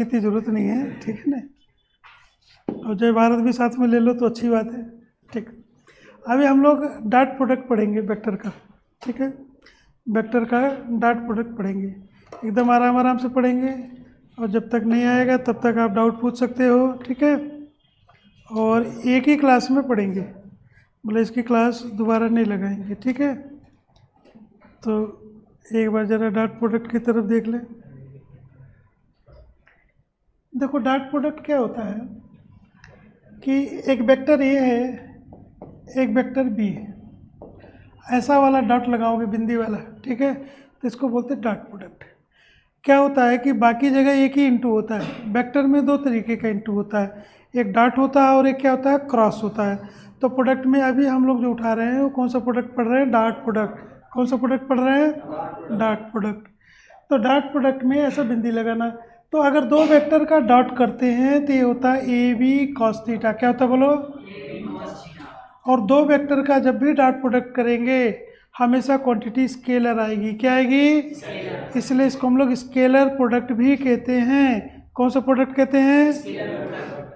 इतनी जरूरत नहीं है, ठीक है ना। और जय भारत भी साथ में ले लो तो अच्छी बात है, ठीक। अभी हम लोग डॉट प्रोडक्ट पढ़ेंगे वेक्टर का, ठीक है। वेक्टर का डॉट प्रोडक्ट पढ़ेंगे, एकदम आराम आराम से पढ़ेंगे, और जब तक नहीं आएगा तब तक आप डाउट पूछ सकते हो, ठीक है। और एक ही क्लास में पढ़ेंगे, मतलब इसकी क्लास दोबारा नहीं लगाएंगे, ठीक है। तो एक बार ज़रा डॉट प्रोडक्ट की तरफ देख लें। देखो डॉट प्रोडक्ट क्या होता है कि एक वेक्टर ए है, एक वेक्टर बी है, ऐसा वाला डॉट लगाओगे बिंदी वाला, ठीक है, तो इसको बोलते हैं डॉट प्रोडक्ट। क्या होता है कि बाकी जगह एक ही इंटू होता है, वेक्टर में दो तरीके का इंटू होता है, एक डॉट होता है और एक क्या होता है, क्रॉस होता है। तो प्रोडक्ट में अभी हम लोग जो उठा रहे हैं वो कौन सा प्रोडक्ट पढ़ रहे हैं, डॉट प्रोडक्ट। कौन सा प्रोडक्ट पढ़ रहे हैं, डॉट प्रोडक्ट। तो डॉट प्रोडक्ट में ऐसा बिंदी लगाना, तो अगर दो वेक्टर का डॉट करते हैं तो ये होता है ए बी कॉस थीटा। क्या होता है बोलो, और दो वेक्टर का जब भी डॉट प्रोडक्ट करेंगे हमेशा क्वांटिटी स्केलर आएगी। क्या आएगी, इसलिए इसको हम लोग स्केलर प्रोडक्ट भी कहते हैं। कौन सा प्रोडक्ट कहते हैं,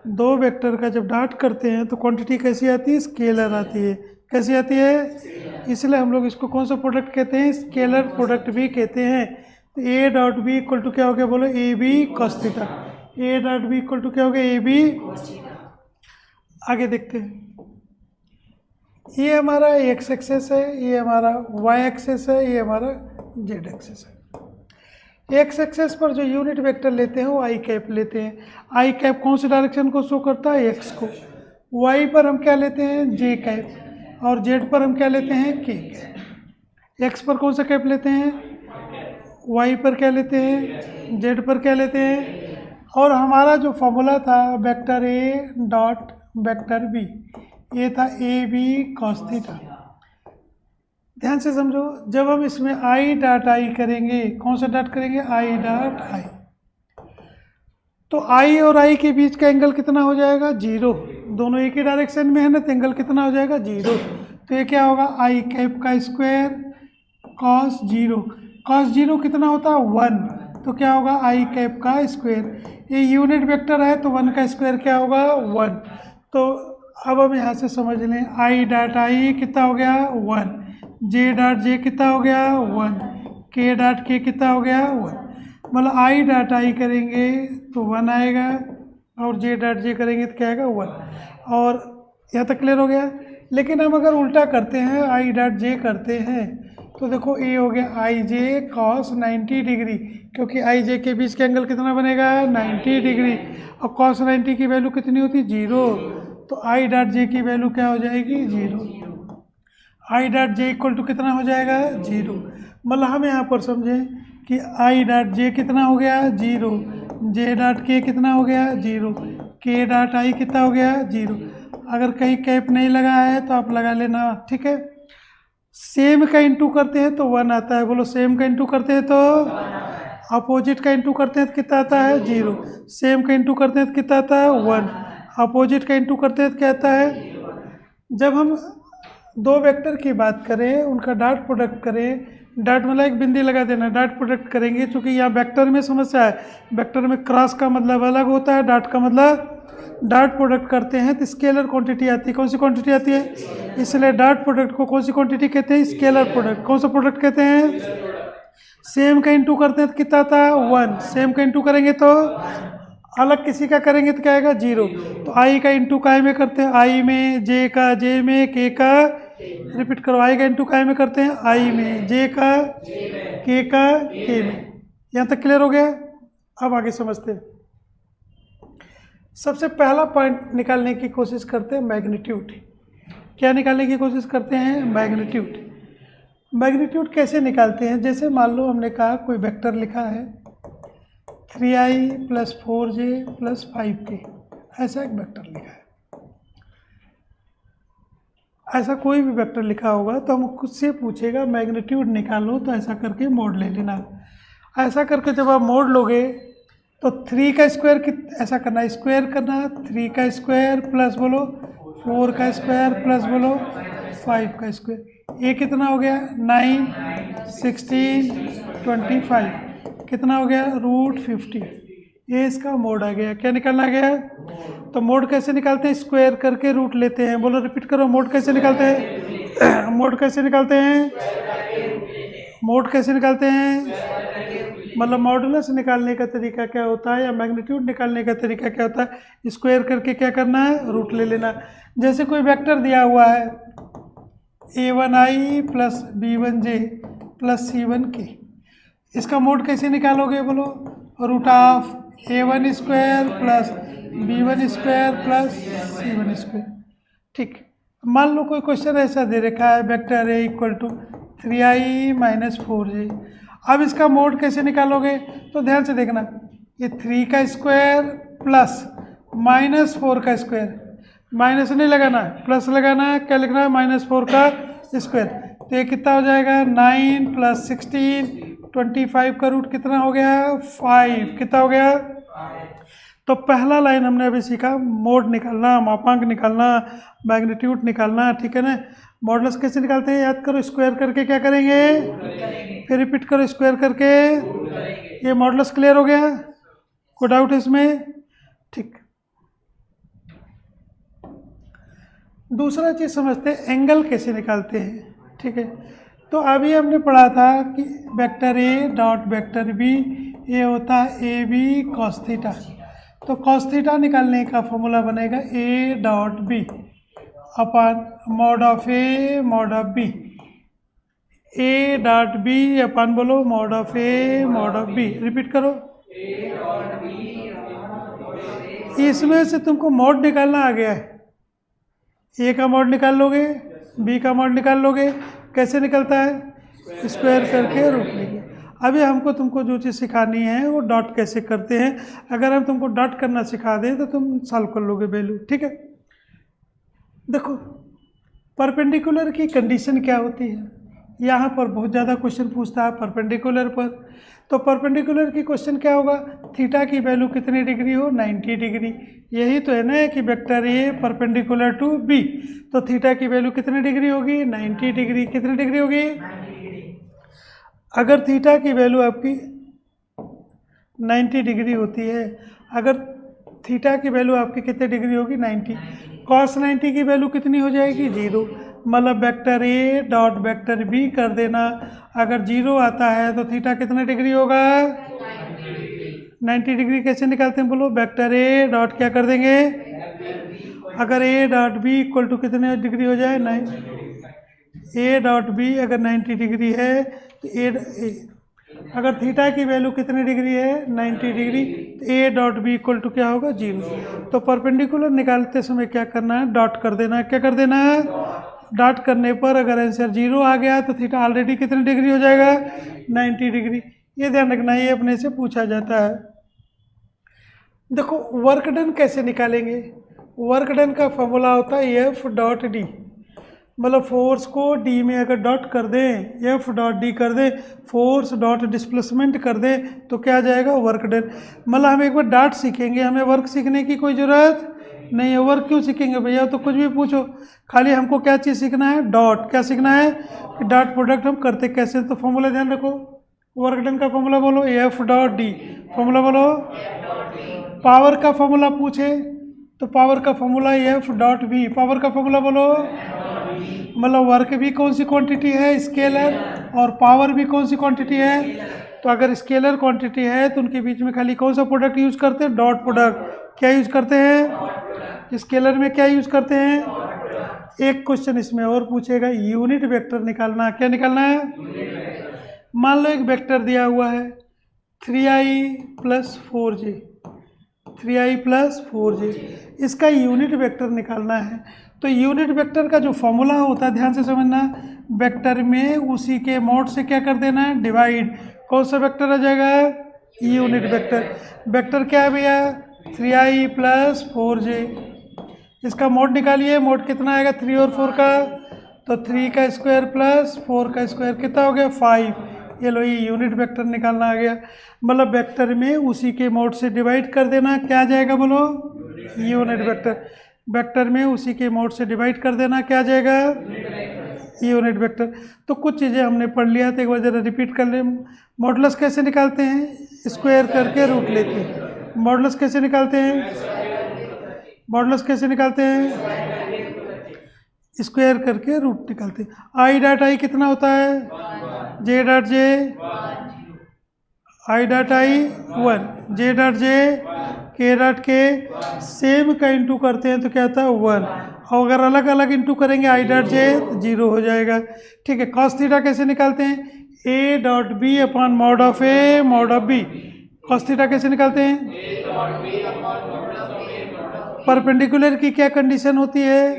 दो वेक्टर का जब डॉट करते हैं तो क्वांटिटी कैसी आती है, स्केलर आती है। कैसी आती है, इसलिए हम लोग इसको कौन सा प्रोडक्ट कहते हैं, स्केलर प्रोडक्ट भी कहते हैं। तो A dot B equal to क्या हो गया, बोलो A B cos theta. A dot B equal to क्या हो गया, ए बी। आगे देखते हैं, ये हमारा एक्स एक्सेस है, ये हमारा वाई एक्सेस है, ये हमारा जेड एक्सेस है। एक्स एक्सेस पर जो यूनिट वेक्टर लेते हैं वो आई कैप लेते हैं। आई कैप कौन से डायरेक्शन को शो करता है, एक्स को। वाई पर हम क्या लेते हैं, जे कैप, और जेड पर हम क्या लेते हैं, के कैप। एक्स पर कौन सा कैप लेते हैं, वाई पर क्या लेते हैं, जेड पर क्या लेते हैं। और हमारा जो फॉर्मूला था vector A dot vector B, ये था ए बी कॉस थीटा। ध्यान से समझो, जब हम इसमें आई डॉट आई करेंगे, कौन सा डॉट करेंगे, आई डॉट आई, तो आई और आई के बीच का एंगल कितना हो जाएगा, जीरो। दोनों एक ही डायरेक्शन में है ना, तो एंगल कितना हो जाएगा, जीरो। तो ये क्या होगा, आई कैप का square cos zero. Cos zero कितना होता है, वन। तो क्या होगा, आई कैप का स्क्वायर। ये यूनिट वेक्टर है तो वन का स्क्वायर क्या होगा, वन। तो अब हम यहाँ से समझ लें, आई डॉट आई कितना हो गया, वन। जे डॉट जे कितना हो गया, वन। के डॉट के कितना हो गया, वन। मतलब आई डॉट आई करेंगे तो वन आएगा, और जे डॉट जे करेंगे तो क्या आएगा, वन। और यहाँ तक क्लियर हो गया। लेकिन हम अगर उल्टा करते हैं, आई डॉट जे करते हैं, तो देखो ये हो गया आई जे कॉस 90 डिग्री, क्योंकि आई जे के बीच का एंगल कितना बनेगा, 90 डिग्री। और कॉस 90 की वैल्यू कितनी होती है, जीरो। तो आई डॉट जे की वैल्यू क्या हो जाएगी, zero. I dot J equal to कितना हो जाएगा, जीरो। मतलब हम यहाँ पर समझें कि आई डॉट जे कितना हो गया, जीरो। जे डॉट के कितना हो गया, जीरो। के डॉट आई कितना हो गया, जीरो। अगर कहीं कैप नहीं लगा है तो आप लगा लेना, ठीक है। सेम का इंटू करते हैं तो वन आता है, बोलो सेम का इंटू करते हैं तो। अपोजिट का इंटू करते हैं तो कितना आता है, जीरो। सेम का इंटू करते हैं तो कितना आता है, वन। अपोजिट का इंटू करते हैं तो क्या आता है। जब हम दो वेक्टर की बात करें, उनका डॉट प्रोडक्ट करें, डॉट मतलब एक बिंदी लगा देना, डॉट प्रोडक्ट करेंगे, क्योंकि यहाँ वेक्टर में समस्या है। वेक्टर में क्रॉस का मतलब अलग होता है, डॉट का मतलब। डॉट प्रोडक्ट करते हैं तो स्केलर क्वांटिटी आती है। कौन सी क्वांटिटी आती है, इसलिए डॉट प्रोडक्ट को कौन सी क्वांटिटी कहते हैं, स्केलर प्रोडक्ट। कौन सा प्रोडक्ट कहते हैं, सेम का इंटू करते हैं तो कितना आता है, वन। सेम का इंटू करेंगे तो, अलग किसी का करेंगे तो क्या आएगा, जीरो। तो आई का इंटू काय में करते हैं, आई में। जे का जे में। के का, रिपीट करो, आई का इंटू काय में करते हैं, आई में। जे का के का, के में। यहाँ तक क्लियर हो गया। अब आगे समझते हैं। सबसे पहला पॉइंट निकालने की कोशिश करते हैं, मैग्नीट्यूड। क्या निकालने की कोशिश करते हैं, मैग्नीट्यूड। मैग्नीट्यूड कैसे निकालते हैं, जैसे मान लो हमने कहा कोई वेक्टर लिखा है 3i + 4j + 5k, ऐसा एक वेक्टर लिखा है। ऐसा कोई भी वेक्टर लिखा होगा तो हम खुद से पूछेगा मैग्नीट्यूड निकालो, तो ऐसा करके मोड ले लेना। ऐसा करके जब आप मोड लोगे तो 3 का स्क्वायर ऐसा करना, स्क्वायर करना, 3 का स्क्वायर प्लस बोलो 4 का स्क्वायर प्लस बोलो 5 का स्क्वायर। ये कितना हो गया, 9, 16, 25, कितना हो गया, √50। ये इसका मोड आ गया। क्या निकालना गया? तो मोड कैसे निकालते हैं? स्क्वायर करके रूट लेते हैं। बोलो, रिपीट करो, मोड कैसे निकालते हैं? मोड कैसे निकालते हैं? मोड कैसे निकालते हैं? मतलब मॉडुलस निकालने का तरीका क्या होता है, या मैग्नीट्यूड निकालने का तरीका क्या होता है? स्क्वायर करके क्या करना है? रूट ले लेना। जैसे कोई वेक्टर दिया हुआ है a1i plus b1j plus c1k, इसका मोड कैसे निकालोगे? बोलो, root of a1 square plus b1 square plus c1 square. ठीक, मान लो कोई क्वेश्चन ऐसा दे रखा है, vector a equal to 3i minus 4j। अब इसका मोड कैसे निकालोगे? तो ध्यान से देखना, ये 3 का स्क्वायर प्लस माइनस 4 का स्क्वायर, माइनस नहीं लगाना प्लस लगाना है। क्या लिखना है? माइनस 4 का स्क्वायर। तो ये कितना हो जाएगा? 9 प्लस 16, 25 का रूट कितना हो गया? 5। कितना हो गया? तो पहला लाइन हमने अभी सीखा, मोड निकालना, मापांक निकालना, मैग्नीट्यूड निकालना। ठीक है ना? मॉडुलस कैसे निकालते हैं? याद करो, स्क्वायर करके क्या करेंगे? फिर रिपीट करो, स्क्वायर करके। ये मॉडुलस क्लियर हो गया? कोई डाउट है इसमें? ठीक, दूसरा चीज़ समझते हैं, एंगल कैसे निकालते हैं। ठीक है, तो अभी हमने पढ़ा था कि vector A dot vector B, ये होता है ए बी कॉस थीटा। तो कॉस थीटा निकालने का फॉर्मूला बनेगा A dot B upon mod of A mod of B. A dot B अपन बोलो mod of A mod of B. Repeat करो, इसमें से तुमको मॉड निकालना आ गया है। ए का मॉड निकाल लोगे, बी का मॉड निकाल लोगे। कैसे निकलता है? स्क्वायर करके रूट लेंगे। अभी हमको तुमको जो चीज़ सिखानी है वो डॉट कैसे करते हैं। अगर हम तुमको डॉट करना सिखा दें तो तुम सॉल्व कर लोगे वैल्यू। ठीक है, देखो परपेंडिकुलर की कंडीशन क्या होती है। यहाँ पर बहुत ज़्यादा क्वेश्चन पूछता है परपेंडिकुलर पर। तो परपेंडिकुलर की क्वेश्चन क्या होगा? थीटा की वैल्यू कितनी डिग्री हो? 90 डिग्री। यही तो है ना कि vector A perpendicular to B, तो थीटा की वैल्यू कितनी डिग्री होगी? 90 डिग्री। कितनी डिग्री होगी? अगर थीटा की वैल्यू आपकी 90 डिग्री होती है, अगर थीटा की वैल्यू आपकी कितनी डिग्री होगी? 90। कॉस 90 की वैल्यू कितनी हो जाएगी? 0। मतलब vector A dot vector B कर देना। अगर 0 आता है तो थीटा कितने डिग्री होगा? 90 डिग्री। कैसे निकालते हैं बोलो? वेक्टर ए डॉट क्या कर देंगे? अगर A dot B equal to कितने डिग्री हो जाए? 9। ए डॉट बी अगर 90 डिग्री है तो अगर थीटा की वैल्यू कितनी डिग्री है? 90 डिग्री। तो A dot B equal to क्या होगा? 0। तो परपेंडिकुलर निकालते समय क्या करना है? डॉट कर देना है। क्या कर देना है? डॉट करने पर अगर आंसर 0 आ गया तो थीटा ऑलरेडी कितनी डिग्री हो जाएगा? 90 डिग्री। ये ध्यान रखना, ये अपने से पूछा जाता है। देखो वर्क डन कैसे निकालेंगे? वर्क डन का फॉर्मूला होता है एफ डॉट डी। मतलब फोर्स को डी में अगर डॉट कर दें, एफ डॉट डी कर दें, फोर्स डॉट डिस्प्लेसमेंट कर दें, तो क्या आ जाएगा? Work done. मतलब हम एक बार डॉट सीखेंगे, हमें वर्क सीखने की कोई ज़रूरत नहीं है। वर्क क्यों सीखेंगे भैया? तो कुछ भी पूछो, खाली हमको क्या चीज़ सीखना है? डॉट। क्या सीखना है? कि डॉट प्रोडक्ट हम करते कैसे। तो फॉर्मूला ध्यान रखो, वर्क डन का फॉर्मूला बोलो एफ डॉट डी। फॉर्मूला बोलो। पावर का फॉर्मूला पूछे तो पावर का formula F dot V. Power का फॉर्मूला बोलो। मतलब वर्क भी कौन सी क्वांटिटी है? स्केलर। और पावर भी कौन सी क्वांटिटी है? तो अगर स्केलर क्वांटिटी है तो उनके बीच में खाली कौन सा प्रोडक्ट यूज करते हैं? Dot product. क्या यूज करते हैं? स्केलर में क्या यूज करते हैं? एक क्वेश्चन इसमें और पूछेगा, यूनिट वेक्टर निकालना। क्या निकालना है? मान लो एक वेक्टर दिया हुआ है 3i plus 4j, 3i plus 4j, इसका यूनिट वेक्टर निकालना है। तो यूनिट वेक्टर का जो फॉर्मूला होता है, ध्यान से समझना, वेक्टर में उसी के मॉड से क्या कर देना है? डिवाइड। कौन सा वेक्टर आ जाएगा? Unit vector. वेक्टर क्या है भैया? 3i plus 4j। इसका मोड निकालिए, मोड कितना आएगा? 3 और 4 का, तो 3 का स्क्वायर प्लस 4 का स्क्वायर कितना हो गया? 5। ये लो, ये यूनिट वेक्टर निकालना आ गया। मतलब वेक्टर में उसी के मोड से डिवाइड कर देना, क्या आ जाएगा बोलो? Unit vector. वेक्टर में उसी के मोड से डिवाइड कर देना, क्या आ जाएगा? Unit vector. तो कुछ चीज़ें हमने पढ़ लिया, तो एक बार जरा रिपीट कर ले। मॉडुलस कैसे निकालते हैं? स्क्वायर करके रूट लेते हैं। मॉडुलस कैसे निकालते हैं? मॉडुलस कैसे निकालते हैं? स्क्वायर करके रूट निकालते हैं। आई डॉट आई कितना होता है? J dot J, I dot I 1, J dot J, के डॉट के, सेम का इंटू करते हैं तो क्या आता है 1, और अगर अलग अलग इंटू करेंगे आई डॉट जे तो 0 हो जाएगा। ठीक है, कॉस थीटा कैसे निकालते हैं? A dot B upon mod of A mod of B. Cos theta कैसे निकालते हैं? परपेंडिकुलर की क्या कंडीशन होती है?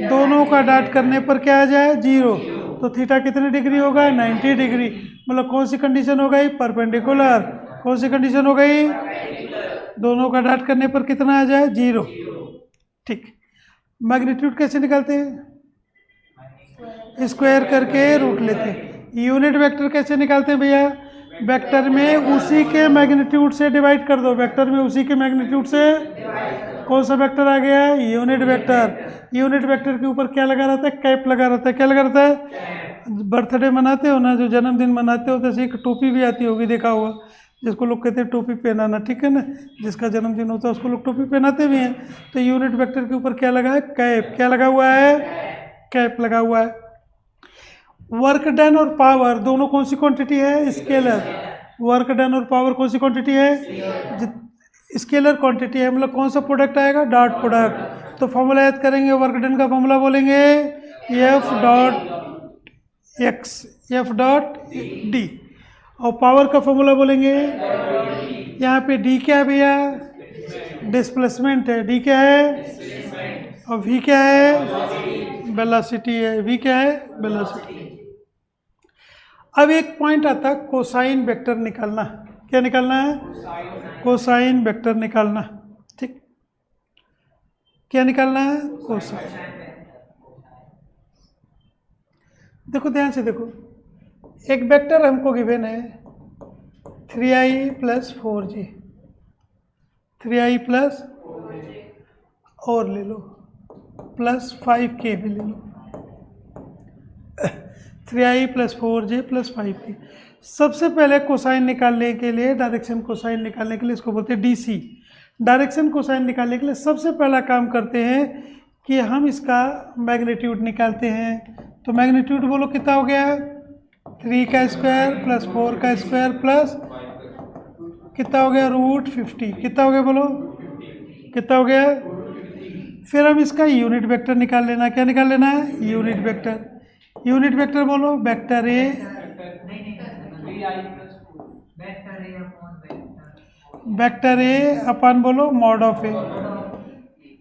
दोनों का डॉट करने पर क्या आ जाए? 0। तो थीटा कितने डिग्री होगा? 90 डिग्री। मतलब कौन सी कंडीशन हो गई? परपेंडिकुलर। कौन सी कंडीशन हो गई? दोनों का डॉट करने पर कितना आ जाए? 0। ठीक। मैग्नीट्यूड कैसे निकालते हैं? स्क्वायर करके रूट लेते हैं। यूनिट वेक्टर कैसे निकालते हैं भैया? वेक्टर में उसी के मैग्नीट्यूड से डिवाइड कर दो। वेक्टर में उसी के मैग्नीट्यूड से कौन सा वेक्टर आ गया? Unit vector. यूनिट वेक्टर के ऊपर क्या लगा रहता है? कैप लगा रहता है। क्या लगा रहता है? बर्थडे मनाते हो ना, जो जन्मदिन मनाते हो, तो ऐसे एक टोपी भी आती होगी, देखा होगा, जिसको लोग कहते हैं टोपी पहनाना। ठीक है ना, जिसका जन्मदिन होता है उसको लोग टोपी पहनाते भी हैं। तो यूनिट वेक्टर के ऊपर क्या लगा है? कैप। क्या लगा हुआ है? कैप लगा हुआ है। वर्क डन और पावर दोनों कौन सी क्वांटिटी है? स्केलर। वर्क डन और पावर कौन सी क्वांटिटी है? स्केलर क्वांटिटी है। मतलब कौन सा प्रोडक्ट आएगा? Dot product. तो फॉर्मूला याद करेंगे, वर्क डन का फॉर्मूला बोलेंगे F dot x, F dot D, और पावर का फॉर्मूला बोलेंगे, यहाँ पे डी क्या है भैया? डिस्प्लेसमेंट है। डी क्या है? और वी क्या है? वेलोसिटी है। वी क्या है? वेलोसिटी। अब एक पॉइंट आता है कोसाइन वेक्टर निकालना। क्या निकालना है? कोसाइन वेक्टर निकालना। ठीक, क्या निकालना है? कोसाइन। देखो ध्यान से देखो, एक वेक्टर हमको गिवन है 3i plus 4j, 3i plus और ले लो प्लस 5k भी ले लो, 3i plus 4j plus 5k। सबसे पहले कोसाइन निकालने के लिए, डायरेक्शन कोसाइन निकालने के लिए, इसको बोलते हैं डीसी। डायरेक्शन कोसाइन निकालने के लिए सबसे पहला काम करते हैं कि हम इसका मैग्नीट्यूड निकालते हैं। तो मैग्नीट्यूड बोलो कितना हो गया? 3 का स्क्वायर प्लस 4 का स्क्वायर प्लस कितना हो गया? √50। कितना हो गया बोलो? कितना हो गया? फिर हम इसका यूनिट वेक्टर निकाल लेना। क्या निकाल लेना है? Unit vector. यूनिट वेक्टर बोलो, vector A, vector A upon बोलो mod of A,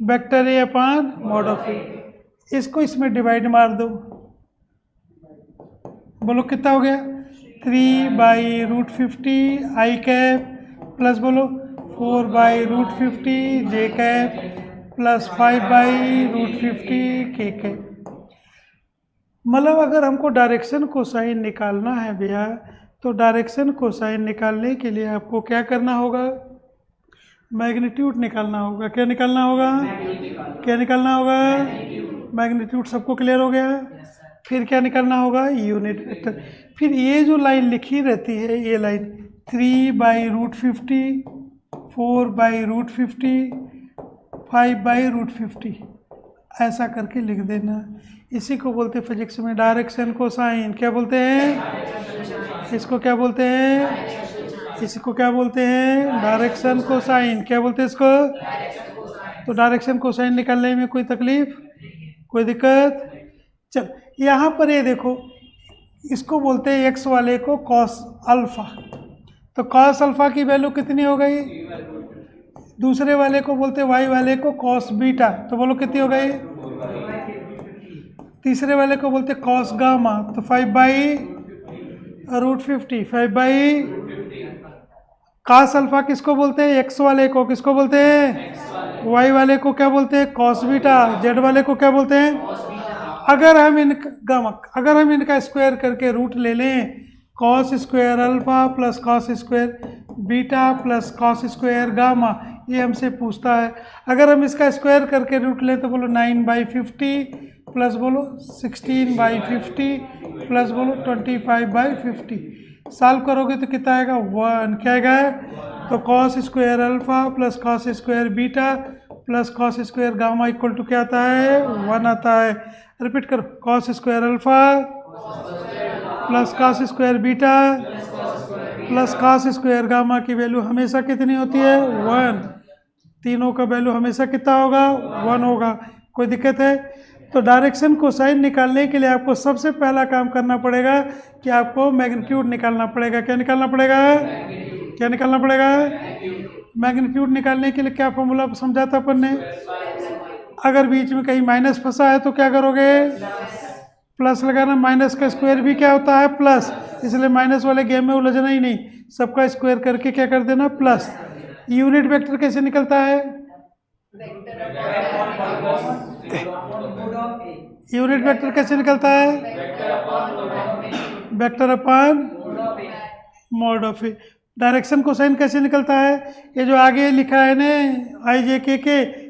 vector A upon mod of A. इसको इसमें डिवाइड मार दो, बोलो कितना हो गया? 3/√50 आई कैप प्लस बोलो 4/√50 जे कैप प्लस 5/√50 के कैप। मतलब अगर हमको डायरेक्शन कोसाइन निकालना है भैया, तो डायरेक्शन कोसाइन निकालने के लिए आपको क्या करना होगा? मैग्नीट्यूड निकालना होगा। क्या निकालना होगा? क्या निकालना होगा? मैग्नीट्यूड। सबको क्लियर हो गया? फिर क्या निकालना होगा? Unit vector. फिर ये जो लाइन लिखी रहती है, ये लाइन 3/√50, 4/√50, 5/√50, ऐसा करके लिख देना। इसी को बोलते हैं फिजिक्स में डायरेक्शन कोसाइन। क्या बोलते हैं इसको? क्या बोलते हैं इसको? क्या बोलते हैं? Direction cosine. क्या बोलते हैं इसको? तो डायरेक्शन कोसाइन निकालने में कोई तकलीफ, कोई दिक्कत? चल यहाँ पर ये देखो, इसको बोलते हैं एक्स वाले को कॉस अल्फा। तो कॉस अल्फा की वैल्यू कितनी हो गई? दूसरे वाले को बोलते हैं वाई वाले को कॉस बीटा। तो बोलो कितनी हो गई? तीसरे वाले को बोलते हैं कॉस गामा। तो 5/√50, 5 कॉस अल्फा किसको बोलते हैं? एक्स वाले को। किसको बोलते हैं? वाई वाले को क्या बोलते हैं? Cos beta. जेड वाले को क्या बोलते हैं? अगर हम इनका स्क्वायर करके रूट ले लें, cos square alpha plus cos square beta plus cos square gamma, ये हमसे पूछता है। अगर हम इसका स्क्वायर करके रूट लें तो बोलो 9/50 प्लस बोलो 16/50 प्लस बोलो 25/50। सॉल्व करोगे तो कितना आएगा? 1। क्या आएगा? तो cos square alpha plus cos square beta plus cos square gamma equal to क्या आता है 1 आता है। रिपीट करो, cos square alpha plus cos square beta plus cos square gamma की वैल्यू हमेशा कितनी होती है 1। तीनों का वैल्यू हमेशा कितना होगा 1 होगा। कोई दिक्कत है? तो डायरेक्शन कोसाइन निकालने के लिए आपको सबसे पहला काम करना पड़ेगा कि आपको मैग्नीट्यूड निकालना पड़ेगा। क्या निकालना पड़ेगा? क्या निकालना पड़ेगा? मैग्नीट्यूड निकालने के लिए क्या फॉर्मूला समझा था अपन ने? अगर बीच में कहीं माइनस फंसा है तो क्या करोगे? प्लस लगाना। माइनस का स्क्वायर भी क्या होता है? प्लस। इसलिए माइनस वाले गेम में उलझना ही नहीं, सबका स्क्वायर करके क्या कर देना? प्लस। यूनिट वेक्टर कैसे निकलता है? यूनिट वेक्टर कैसे निकलता है? Vector upon mod of A. Direction cosine कैसे निकलता है? ये जो आगे लिखा है ना आई जे के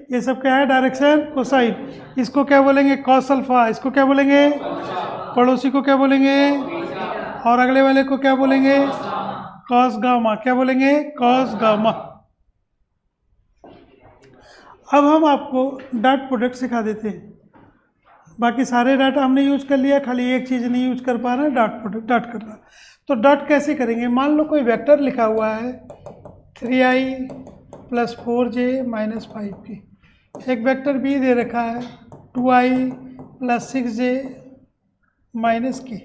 ये सब क्या है? Direction cosine. इसको क्या बोलेंगे? Cos alpha. इसको क्या बोलेंगे? पड़ोसी को क्या बोलेंगे? और अगले वाले को क्या बोलेंगे? Cos gamma. क्या बोलेंगे? Cos gamma. अब हम आपको डॉट प्रोडक्ट सिखा देते हैं। बाकी सारे डाटा हमने यूज कर लिया, खाली एक चीज़ नहीं यूज कर पा रहे हैं, डॉट प्रोडक्ट डॉट करना। तो डॉट कैसे करेंगे? मान लो कोई वेक्टर लिखा हुआ है 3i + 4j - 5k। एक वेक्टर बी दे रखा है 2i + 6j - k।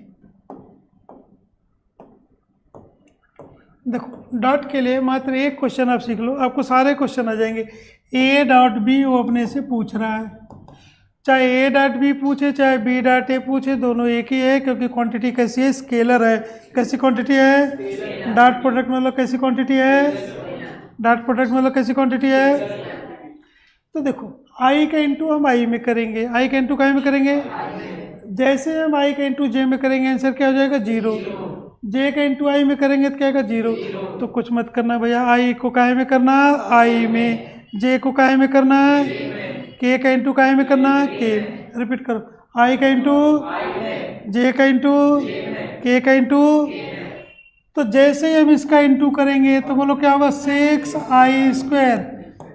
देखो डॉट के लिए मात्र एक क्वेश्चन आप सीख लो, आपको सारे क्वेश्चन आ जाएंगे। ए डॉट बी वो अपने से पूछ रहा है, चाहे ए डॉट बी पूछे चाहे बी डॉट ए पूछे, दोनों एक ही है, क्योंकि क्वांटिटी कैसी है? स्केलर है। कैसी क्वांटिटी है? डॉट प्रोडक्ट मतलब कैसी क्वांटिटी है? डॉट प्रोडक्ट मतलब कैसी क्वांटिटी है? तो देखो आई का इंटू हम आई में करेंगे, आई का इंटू कहीं में करेंगे? जैसे हम आई का इंटू जे में करेंगे आंसर क्या हो जाएगा? 0। जे का इंटू आई में करेंगे तो क्या आएगा? 0। तो कुछ मत करना भैया, आई को काहे में करना? आई में। जे को काहे में करना? के का इंटू काहे में करना? के। रिपीट करो, आई का इंटू जे का इंटू के का इंटू। तो जैसे ही हम इसका इंटू करेंगे तो बोलो क्या होगा? 6i²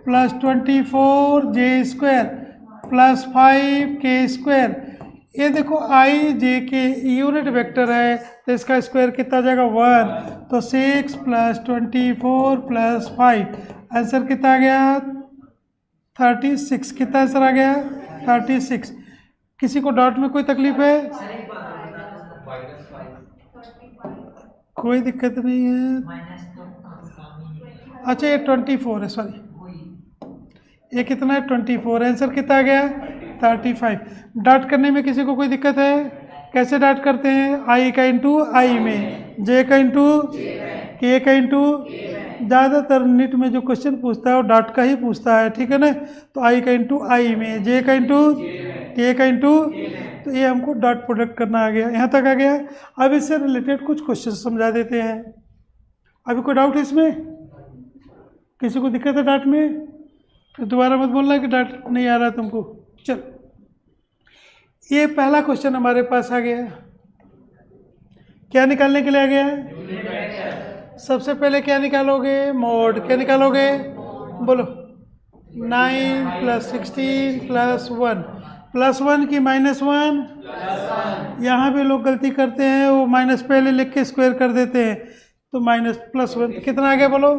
+ 24j² + 5k²। ये देखो आई जे के यूनिट वेक्टर है तो इसका स्क्वायर कितना जाएगा? 1। तो 6 + 24 + 5 आंसर कितना आ गया? 36। कितना आंसर आ गया? 36। किसी को डॉट में कोई तकलीफ है? कोई दिक्कत नहीं है। अच्छा ये 24 है, सॉरी ये कितना है? 24। आंसर कितना आ गया? 35। डॉट करने में किसी को कोई दिक्कत है? कैसे डॉट करते हैं? आई का इंटू आई में, जे का इंटू के का इंटू। ज़्यादातर नीट में जो क्वेश्चन पूछता है वो डॉट का ही पूछता है, ठीक है ना? तो आई का इंटू आई में, जे का इंटू के का इंटू। तो ये हमको डॉट प्रोडक्ट करना आ गया, यहाँ तक आ गया। अब इससे रिलेटेड कुछ क्वेश्चन समझा देते हैं। अभी कोई डाउट है इसमें? किसी को दिक्कत है डॉट में? तो दोबारा मत बोलना कि डॉट नहीं आ रहा तुमको। चल ये पहला क्वेश्चन हमारे पास आ गया। क्या निकालने के लिए आ गया? सबसे पहले क्या निकालोगे? मॉड। क्या निकालोगे? बोलो। 9 + 16 + 1 +1 की -1। यहाँ पे लोग गलती करते हैं, वो माइनस पहले लिख के स्क्वायर कर देते हैं, तो -+1 कितना आ गया? बोलो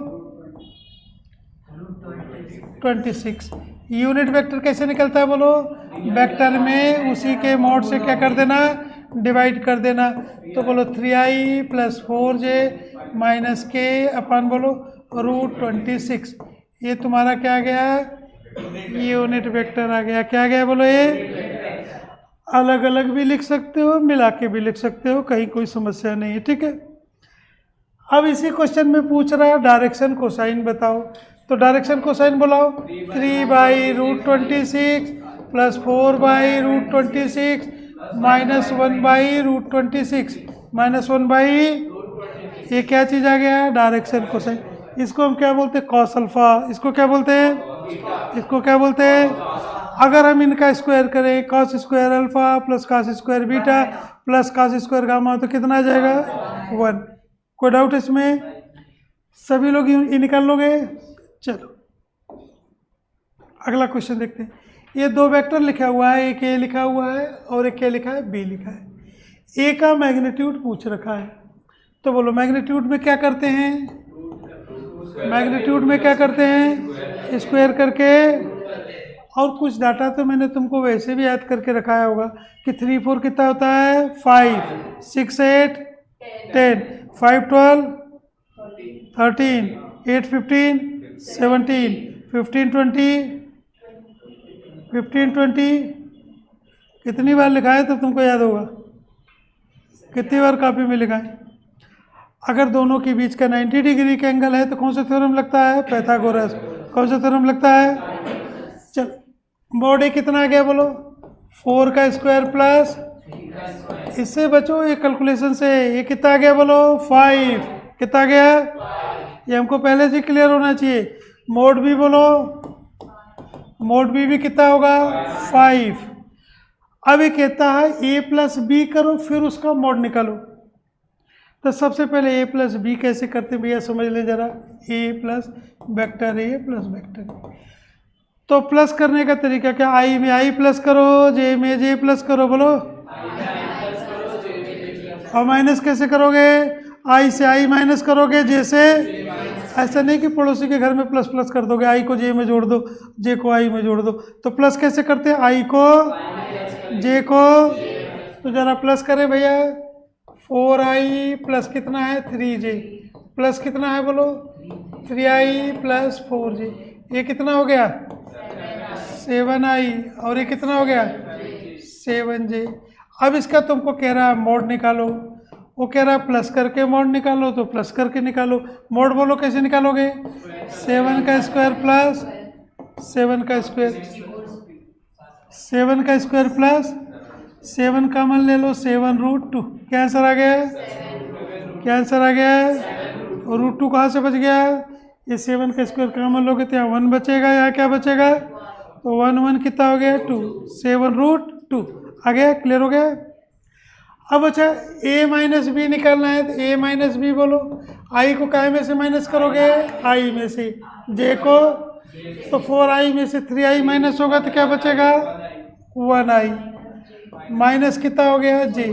26। यूनिट वेक्टर कैसे निकलता है? बोलो वेक्टर में उसी के मॉड से क्या कर देना? डिवाइड कर देना। तो बोलो 3i + 4j - k अपन बोलो √26। ये तुम्हारा क्या आ गया? यूनिट वेक्टर आ गया। क्या आ गया? बोलो ये अलग अलग भी लिख सकते हो, मिला के भी लिख सकते हो, कहीं कोई समस्या नहीं है, ठीक है। अब इसी क्वेश्चन में पूछ रहा है डायरेक्शन कोसाइन बताओ। तो डायरेक्शन कोसाइन बोलाओ। 3/√26 + 4/√26 -1/√26 -1/। ये क्या चीज़ आ गया? Direction cosine. इसको हम क्या बोलते हैं? Cos alpha. इसको क्या बोलते हैं? इसको क्या बोलते हैं? अगर हम इनका स्क्वायर करें cos square alpha + cos square beta + cos square gamma तो कितना आ जाएगा? 1। कोई डाउट इसमें? सभी लोग ये निकाल लोगे। चलो अगला क्वेश्चन देखते हैं। ये दो वेक्टर लिखा हुआ है, एक ए लिखा हुआ है और एक क्या लिखा है, बी लिखा है। ए का मैग्नीट्यूड पूछ रखा है, तो बोलो मैग्नीट्यूड में क्या करते हैं, मैग्नीट्यूड में क्या करते हैं, स्क्वायर करके। और कुछ डाटा तो मैंने तुमको वैसे भी याद करके रखाया होगा कि 3 4 कितना होता है, 5 6 8 10, 5 12 13, 8 15 17, 15 20 15 20। कितनी बार लिखा है तो तुमको याद होगा, कितनी बार कॉपी में लिखा है। अगर दोनों के बीच का 90 डिग्री का एंगल है तो कौन सा थ्योरम लगता है, पाइथागोरस। कौन सा थ्योरम लगता है। चल मोड ए कितना आ गया बोलो, 4 का स्क्वायर प्लस, इससे बचो ये कैलकुलेशन से, ये कितना आ गया बोलो, 5। कितना आ गया, ये हमको पहले से क्लियर होना चाहिए। मोड बी बोलो, मोड बी भी कितना होगा, 5। अब ये कहता है ए प्लस बी करो फिर उसका मोड निकालो। तो सबसे पहले ए प्लस बी कैसे करते हैं भैया, समझ लें जरा। A plus vector A plus vector A, तो प्लस करने का तरीका क्या, आई में आई प्लस करो, जे में जे प्लस करो, बोलो। और माइनस कैसे करोगे, आई से आई माइनस करोगे, जे से। ऐसा नहीं कि पड़ोसी के घर में प्लस प्लस कर दोगे, आई को जे में जोड़ दो, जे को आई में जोड़ दो। तो प्लस कैसे करते हैं, आई को जे को, तो जरा प्लस करें भैया। 4i प्लस कितना है, 3j प्लस कितना है बोलो, 3i प्लस 4j। ये कितना हो गया, 7i, और ये कितना हो गया, 7j। अब इसका तुमको कह रहा है मोड निकालो, वो कह रहा है प्लस करके मोड निकालो, तो प्लस करके निकालो। मोड बोलो कैसे निकालोगे, 7 का स्क्वायर प्लस 7 का स्क्वायर, 7 का स्क्वायर प्लस 7 कॉमन ले लो, 7√2। क्या आंसर आ गया, क्या आंसर आ गया, और √2 कहाँ से बच गया, ये 7 का स्क्वायर कॉमन लोगे तो यहाँ 1 बचेगा, यहाँ क्या बचेगा, तो 1 1 कितना हो गया, 2, 7√2 आ गया। क्लियर हो गया। अब अच्छा a माइनस बी निकालना है, तो a माइनस बी बोलो। i को काय में से माइनस करोगे, i में से, j को, तो 4i में से 3i माइनस होगा तो क्या बचेगा, 1i, माइनस कितना हो गया, j।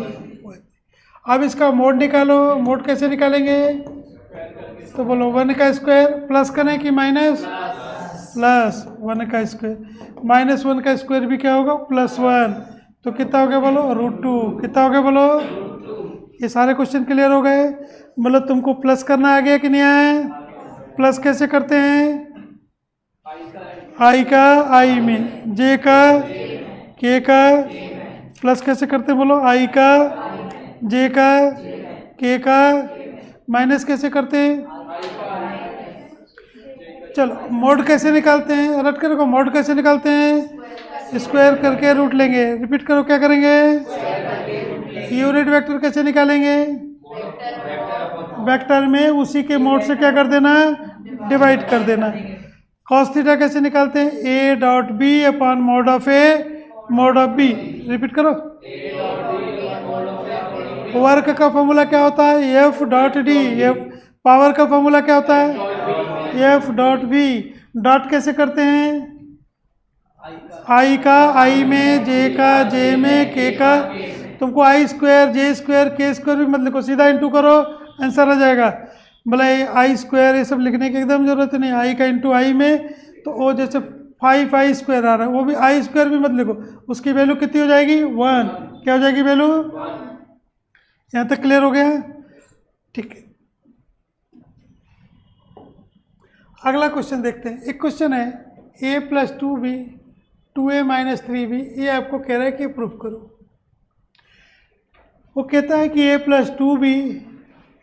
अब इसका मोड निकालो, मोड कैसे निकालेंगे, तो बोलो 1 का स्क्वायर प्लस करें कि माइनस, प्लस 1 का स्क्वायर, माइनस 1 का स्क्वायर भी क्या होगा, +1, तो कितना हो गया बोलो, √2। कितना हो गया बोलो, ये सारे क्वेश्चन क्लियर हो गए। मतलब तुमको प्लस करना आ गया कि नहीं आया, प्लस कैसे करते हैं, आई का आई में, जे का के का, प्लस कैसे करते हैं बोलो, आई का जे का के का, माइनस कैसे करते हैं। चलो मोड कैसे निकालते हैं, रट कर को, मोड कैसे निकालते हैं, स्क्वायर करके रूट लेंगे। रिपीट करो, क्या करेंगे, यूनिट वेक्टर कैसे निकालेंगे, वेक्टर में उसी के मोड से क्या कर देना, डिवाइड कर देना। कॉस थीटा कैसे निकालते हैं, A dot B upon mod of A mod of B. Repeat करो, वर्क का फॉर्मूला क्या होता है, एफ डॉट डी। पावर का फॉर्मूला क्या होता है, एफ डॉट वी। डॉट कैसे करते हैं, आई का आई में, जे का जे में, के का। तुमको आई स्क्वायर जे स्क्वायर के स्क्वायर भी मत लिखो, सीधा इंटू करो, आंसर आ जाएगा। मतलब आई स्क्वायर ये सब लिखने की एकदम जरूरत नहीं, आई का इंटू आई में, तो वो जैसे 5i स्क्वायर आ रहा है, वो भी आई स्क्वायर भी मत लिखो, उसकी वैल्यू कितनी हो जाएगी, 1। क्या हो जाएगी वैल्यू, यहाँ तक क्लियर हो गया, ठीक है। अगला क्वेश्चन देखते हैं। एक क्वेश्चन है a plus 2b 2a minus 3b, ये आपको कह रहा है कि प्रूफ करो। वो कहता है कि a प्लस 2b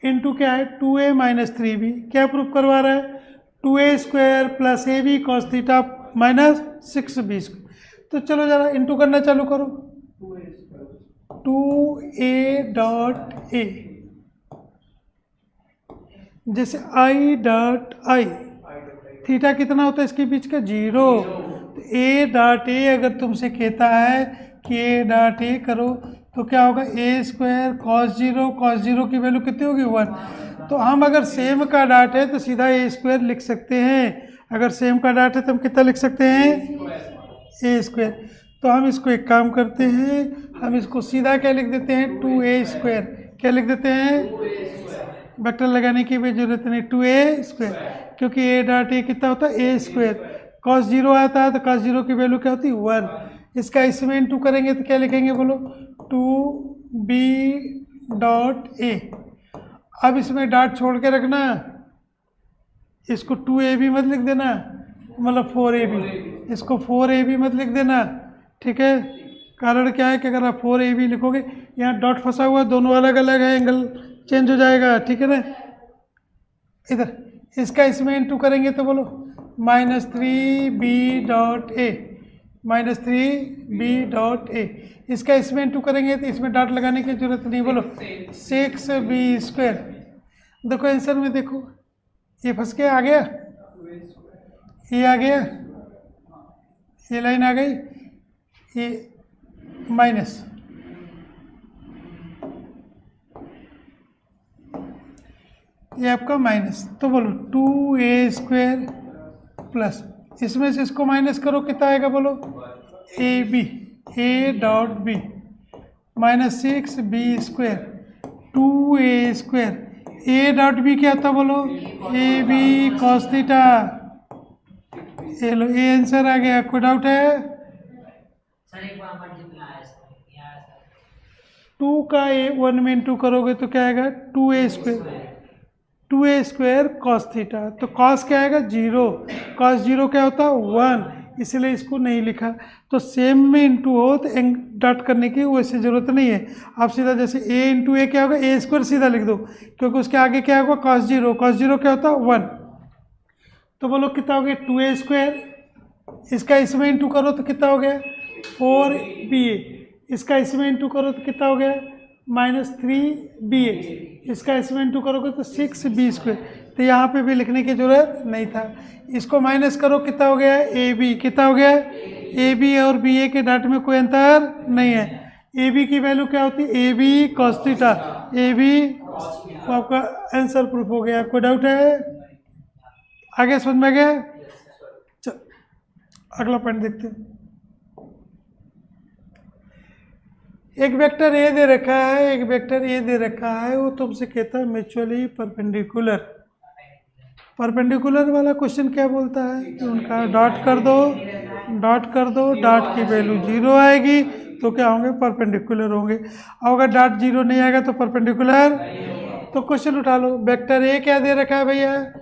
इंटू क्या है, 2a माइनस 3b। क्या प्रूफ करवा रहा है, 2a square plus A B cos theta minus 6b square. तो चलो जरा इंटू करना चालू करो, 2a डॉट ए, जैसे i डॉट आई, थीटा कितना होता है इसके बीच का, 0। तो ए डॉट ए अगर तुमसे कहता है कि ए डॉट ए करो, तो क्या होगा, ए स्क्वायर कॉस 0, कॉस 0 की वैल्यू कितनी होगी, 1। तो हम अगर सेम का डॉट है तो सीधा ए स्क्वायर लिख सकते हैं। अगर सेम का डॉट है तो हम कितना लिख सकते हैं? ए स्क्वायर। तो हम इसको एक काम करते हैं, हम इसको सीधा क्या लिख देते हैं? 2a square. क्या लिख देते हैं? वेक्टर लगाने की भी जरूरत नहीं, 2a स्क्वायर, क्योंकि ए डॉट ए कितना होता है? A square. कॉस जीरो आता है तो कॉस जीरो की वैल्यू क्या होती है? 1। इसका इसमें इंटू करेंगे तो क्या लिखेंगे बोलो? 2b dot A. अब इसमें डॉट छोड़ के रखना, इसको 2ab मत लिख देना, मतलब 4ab, इसको 4ab मत लिख देना, ठीक है। कारण क्या है कि अगर आप 4ab लिखोगे, यहाँ डॉट फंसा हुआ, दोनों अलग अलग है, एंगल चेंज हो जाएगा, ठीक है ना। इधर इसका इसमें इंटू करेंगे तो बोलो -3b dot A, -3b dot A. इसका इसमें इंटू करेंगे तो इसमें डॉट लगाने की जरूरत नहीं, बोलो 6b स्क्वायर। देखो आंसर में देखो, ये फंस के आ गया, ये आ गया, ये लाइन आ गई, ये माइनस, ये आपका माइनस। तो बोलो 2a स्क्वायर प्लस, इसमें से इसको माइनस करो, कितना आएगा बोलो? ab, a dot b, -6b square 2a square, a dot b क्या था बोलो? ab cos theta. ये लो, ये आंसर आ गया। कोई डाउट है? 2 का ए 1 में इंटू करोगे तो क्या आएगा? 2a square, 2a square cos theta. तो कॉस क्या आएगा? 0। कॉस 0 क्या होता है? 1, इसलिए इसको नहीं लिखा। तो सेम में इंटू हो तो डॉट करने की वैसे ज़रूरत नहीं है, आप सीधा जैसे a इंटू ए क्या होगा? ए स्क्वायर सीधा लिख दो, क्योंकि उसके आगे क्या होगा? कॉस 0। कॉस 0 क्या होता है? 1। तो बोलो कितना हो गया? 2a square. इसका इसमें इंटू करो तो कितना हो गया? 4ba। इसका इसमें इंटू करो तो कितना हो गया? -3ba। इसका इसमें इंटू करोगे तो 6b स्क्वायर। तो यहाँ पे भी लिखने की जरूरत नहीं था। इसको माइनस करो, कितना हो गया? ab। कितना हो गया? ab और ba के डॉट में कोई अंतर नहीं है। ab की वैल्यू क्या होती है? ab cos theta. ab तो आपका आंसर प्रूफ हो गया। कोई डाउट है? आगे समझ में गया? चल अगला पॉइंट देखते हैं। एक वेक्टर ए दे रखा है, एक वेक्टर ए दे रखा है, वो तुमसे कहता है म्यूचुअली परपेंडिकुलर। परपेंडिकुलर वाला क्वेश्चन क्या बोलता है कि उनका डॉट कर दो, डॉट कर दो, डॉट की वैल्यू 0 आएगी तो क्या होंगे? परपेंडिकुलर होंगे। और अगर डॉट 0 नहीं आएगा तो परपेंडिकुलर। तो क्वेश्चन उठा लो। वेक्टर ए क्या दे रखा है भैया?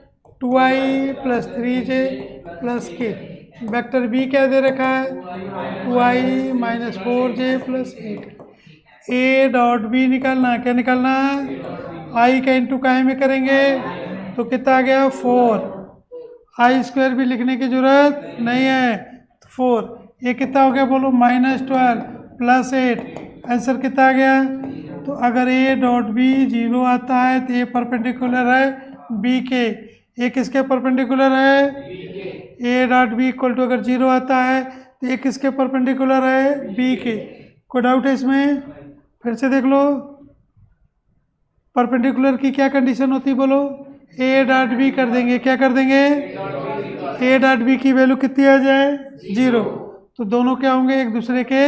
2i + 3j + k। Vector B क्या दे रखा है? 2i - 4j + 8। ए डॉट बी निकालना, क्या निकालना? आई का इंटू काहे में करेंगे तो कितना आ गया? 4। आई स्क्वायर भी लिखने की जरूरत नहीं है, 4। ये कितना हो गया बोलो? -12 + 8। आंसर कितना आ गया? तो अगर ए डॉट बी 0 आता है तो ये परपेंडिकुलर है बी के। ये किसके परपेंडिकुलर है? A dot B equal to अगर 0 आता है तो ये किसके परपेंडिकुलर है? बी के। कोई डाउट है इसमें? फिर से देख लो, परपेंडिकुलर की क्या कंडीशन होती है बोलो? ए डॉट बी कर देंगे, क्या कर देंगे? ए डॉट बी की वैल्यू कितनी आ जाए? 0। तो दोनों क्या होंगे? एक दूसरे के।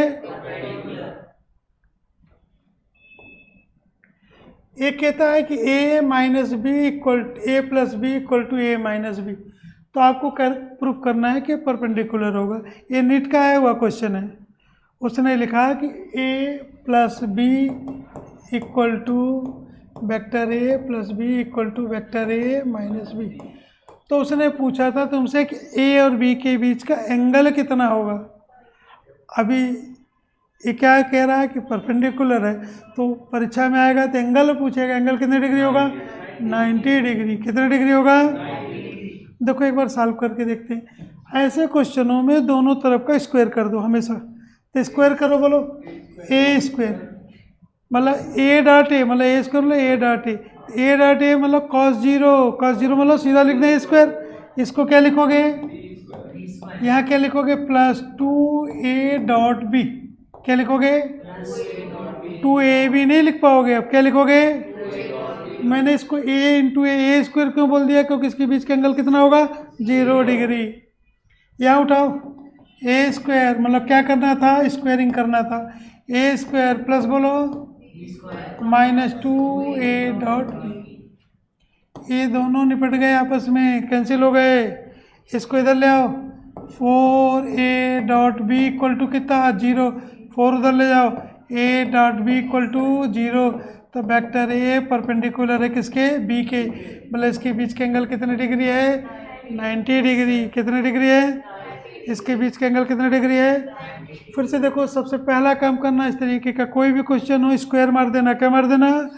एक कहता है कि a - b equal a + b equal to a - b। तो आपको प्रूफ करना है कि परपेंडिकुलर होगा। ये नीट का आया हुआ क्वेश्चन है। उसने लिखा कि a + b equal to vector a + b equal to vector a - b। तो उसने पूछा था तुमसे कि a और b के बीच का एंगल कितना होगा। अभी ये क्या कह रहा है कि परपेंडिकुलर है, तो परीक्षा में आएगा तो एंगल पूछेगा। एंगल कितने डिग्री होगा? 90 डिग्री। कितने डिग्री होगा? देखो एक बार सॉल्व करके देखते हैं। ऐसे क्वेश्चनों में दोनों तरफ का स्क्वायर कर दो हमेशा। तो स्क्वायर करो, बोलो ए स्क्वायर मतलब ए डॉट ए मतलब ए स्क्वायर मतलब ए dot A. A dot A मतलब cos 0, cos 0 मतलब सीधा लिखना है स्क्वायर। इसको क्या लिखोगे? यहाँ क्या लिखोगे? +2a dot B. क्या लिखोगे? 2ab नहीं लिख पाओगे, अब क्या लिखोगे? मैंने इसको ए इंटू ए स्क्वायर क्यों बोल दिया? क्योंकि इसके बीच का एंगल कितना होगा? 0 डिग्री। यहाँ उठाओ, ए स्क्वायर मतलब क्या करना था? स्क्वायरिंग करना था। ए स्क्वायर प्लस बोलो -2a.b। ये दोनों निपट गए आपस में, कैंसिल हो गए। इसको इधर ले आओ, 4a.b इक्वल टू कितना? 0। 4 उधर ले जाओ, a.b इक्वल टू 0। तो वेक्टर ए परपेंडिकुलर है किसके? बी के। मतलब इसके बीच के एंगल कितने डिग्री है? 90 डिग्री। कितने डिग्री है? इसके बीच का एंगल कितने डिग्री है? फिर से देखो, सबसे पहला काम करना, इस तरीके का कोई भी क्वेश्चन हो स्क्वायर मार देना। क्या मार देना?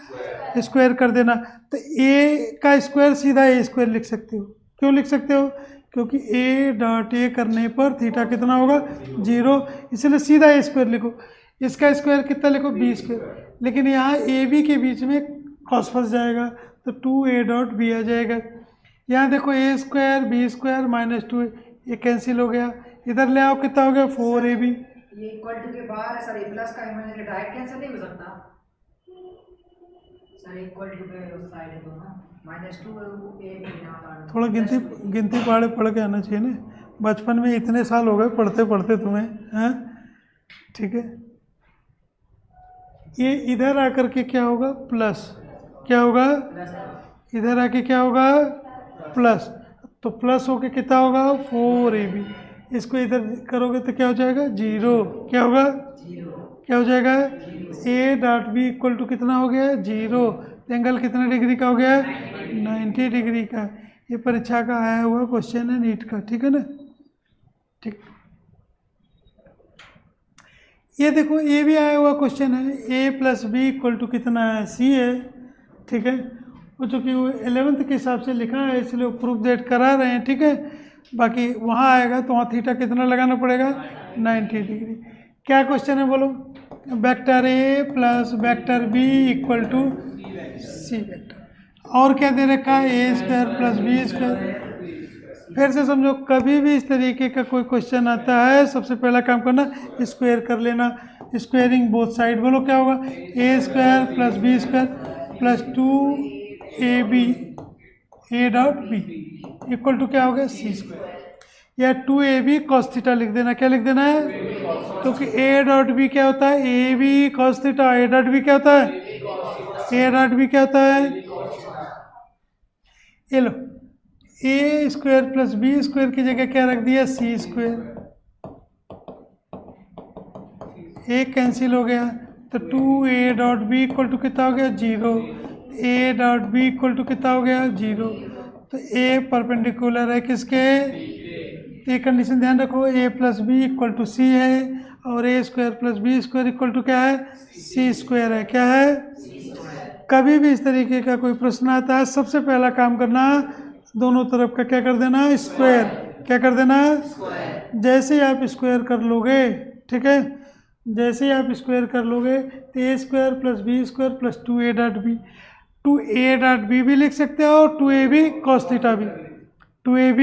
स्क्वायर कर देना। तो ए का स्क्वायर सीधा ए स्क्वायर लिख सकते हो। क्यों लिख सकते हो? क्योंकि ए डॉट ए करने पर थीटा कितना होगा? 0। इसलिए सीधा ए स्क्वायर लिखो। इसका स्क्वायर कितना लिखो? B square. लेकिन यहाँ ए बी के बीच में कॉस फंस जाएगा, तो 2a.b आ जाएगा। यहाँ देखो, ए स्क्वायर बी स्क्वायर -2a, ये कैंसिल हो गया। इधर ले आओ, कितना हो गया? 4ab। ये इक्वल टू के बाहर है सर, ए प्लस का इमेजिनरी डायरेक्ट कैंसिल नहीं हो सकता सर? इक्वल टू के उस साइड है दोनों, -2a। थोड़ा गिनती पढ़ के आना चाहिए ना। बचपन में इतने साल हो गए पढ़ते पढ़ते तुम्हें, हैं? ठीक है। ये इधर आकर के क्या होगा? प्लस। क्या होगा? इधर आके क्या होगा? प्लस। तो प्लस होके कितना होगा? 4ab। इसको इधर करोगे तो क्या हो जाएगा? 0। क्या होगा? क्या हो जाएगा? a.b इक्वल टू कितना हो गया? 0। एंगल कितने डिग्री का हो गया? 90 डिग्री का। ये परीक्षा का आया हुआ क्वेश्चन है, नीट का। ठीक है ना? ठीक। ये देखो, ये भी आया हुआ क्वेश्चन है, a plus B equal to कितना है? c है। ठीक है। वो चूँकि वो 11th के हिसाब से लिखा है, इसलिए वो प्रूफ डेट करा रहे हैं। ठीक है। बाकी वहाँ आएगा तो वहाँ थीटा कितना लगाना पड़ेगा? 90 डिग्री। क्या क्वेश्चन है बोलो? Vector A plus vector B equal to C vector. और क्या दे रखा है? A square plus B square. फिर से समझो, कभी भी इस तरीके का कोई क्वेश्चन आता है, सबसे पहला काम करना स्क्वायर कर लेना। Squaring both side. बोलो क्या होगा? A square plus B square plus 2ab a.b equal to क्या हो गया? C square. या 2ab cos थीटा लिख देना। क्या लिख देना है? क्योंकि a.b क्या होता है? ab cos theta. a.b क्या होता है? a.b क्या होता है? ये लो, ए स्क्वायर प्लस बी स्क्वायर की जगह क्या रख दिया? सी स्क्वायर। ए कैंसिल हो गया, तो 2a.b इक्वल टू कितना हो गया? 0। a.b इक्वल टू कितना हो गया? 0। तो ए परपेंडिकुलर है किसके? ये कंडीशन ध्यान रखो, a plus B equal to C है, और A square plus B square equal to क्या है? सी स्क्वायर है। क्या है? कभी भी इस तरीके का कोई प्रश्न आता है, सबसे पहला काम करना, दोनों तरफ का क्या कर देना? स्क्वायर। क्या कर देना? जैसे ही आप स्क्वायर कर लोगे, ठीक है, जैसे ही आप स्क्वायर कर लोगे तो A square plus B square plus 2a.b, 2a.b भी लिख सकते हो और 2ab cos थीटा भी। 2ab,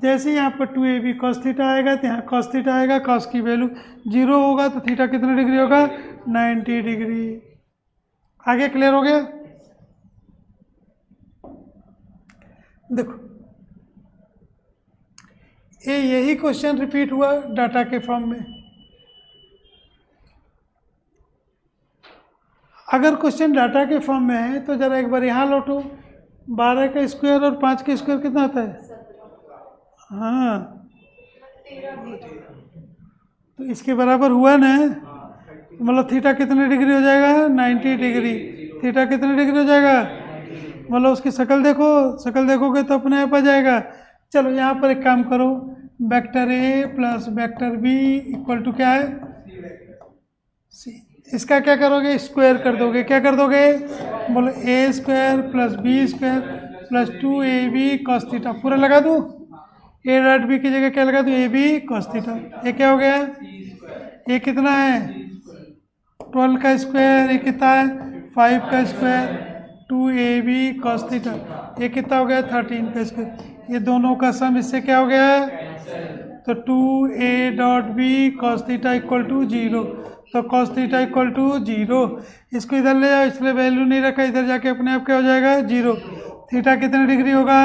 जैसे ही यहाँ पर 2ab cos थीटा आएगा तो यहाँ cos थीटा आएगा। cos की वैल्यू 0 होगा तो थीटा कितने डिग्री होगा? 90 डिग्री। आगे क्लियर हो गया? देखो, यही क्वेश्चन रिपीट हुआ डाटा के फॉर्म में। अगर क्वेश्चन डाटा के फॉर्म में है तो जरा एक बार यहाँ लौटो। 12 का स्क्वायर और 5 का स्क्वायर कितना आता है? हाँ, तो इसके बराबर हुआ ना? मतलब थीटा कितने डिग्री हो जाएगा? 90 डिग्री। थीटा कितने डिग्री हो जाएगा? मतलब उसकी शक्ल देखो, शक्ल देखोगे तो अपने आप आ जाएगा। चलो यहाँ पर एक काम करो, vector A plus vector B equal to क्या है? सी। इसका क्या करोगे? स्क्वायर कर दोगे। क्या कर दोगे? बोलो A square plus B square plus 2ab cos थीटा। पूरा लगा दूँ? a.b की जगह क्या लगा दूँ? ab cos theta. ये क्या हो गया? ये कितना है? 12 का स्क्वायर। ये कितना है? 5 का स्क्वायर। 2ab cos theta. ये कितना हो गया? 13 का स्क्वायर। ये दोनों का सम इससे क्या हो गया? तो 2a.b cos theta equal to 0। तो cos थीटा इक्वल टू 0। इसको इधर ले जाओ, इसलिए वैल्यू नहीं रखा, इधर जाके अपने आप क्या हो जाएगा 0। थीटा कितने डिग्री होगा?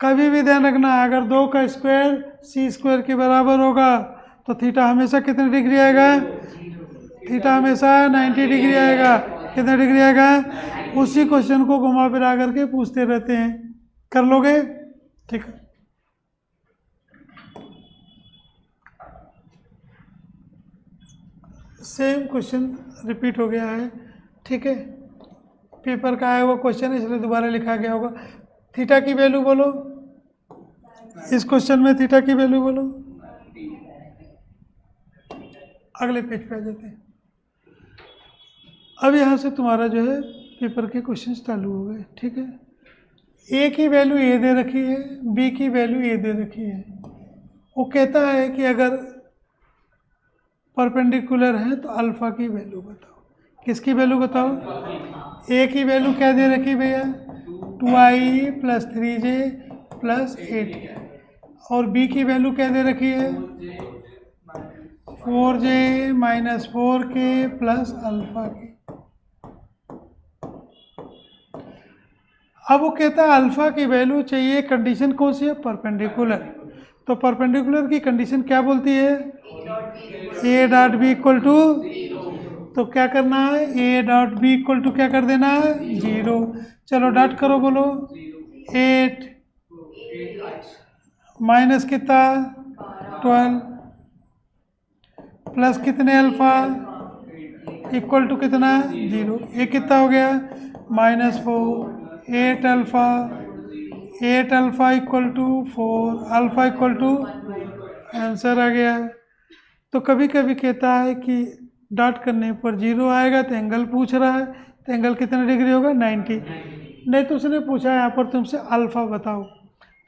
कभी भी ध्यान रखना, अगर 2 का स्क्वायर सी स्क्वायर के बराबर होगा तो थीटा हमेशा कितने डिग्री आएगा? थीटा हमेशा 90 डिग्री आएगा। कितने डिग्री आएगा? उसी क्वेश्चन को घुमा फिरा करके पूछते रहते हैं। कर लोगे? ठीक है। सेम क्वेश्चन रिपीट हो गया है, ठीक है। पेपर का आया हुआ क्वेश्चन है इसलिए दोबारा लिखा गया होगा। थीटा की वैल्यू बोलो, इस क्वेश्चन में थीटा की वैल्यू बोलो। अगले पेज पे आ जाते हैं। अब यहाँ से तुम्हारा जो है पेपर के क्वेश्चन चालू हो गए, ठीक है। ए की वैल्यू ए दे रखी है, बी की वैल्यू ए दे रखी है। वो कहता है कि अगर परपेंडिकुलर है तो अल्फा की वैल्यू बताओ। किसकी वैल्यू बताओ? ए की वैल्यू क्या दे रखी भैया? 2i + 3j + 8k। और बी की वैल्यू क्या दे रखी है? 4j - 4k + अल्फा की। अब वो कहता है अल्फा की वैल्यू चाहिए, कंडीशन कौन सी है? परपेंडिकुलर। तो परपेंडिकुलर की कंडीशन क्या बोलती है? A dot B equal to, तो क्या करना है? A dot B equal to क्या कर देना है? 0। चलो डॉट करो, बोलो 8 माइनस कितना? 12 प्लस कितने अल्फा इक्वल टू कितना? 0। ये कितना हो गया? -4। 8 alpha equal to 4, alpha equal to, answer आ गया। तो कभी कभी कहता है कि डॉट करने पर 0 आएगा तो एंगल पूछ रहा है, तो एंगल कितने डिग्री होगा? 90। नहीं तो उसने पूछा यहाँ पर तुमसे अल्फा बताओ,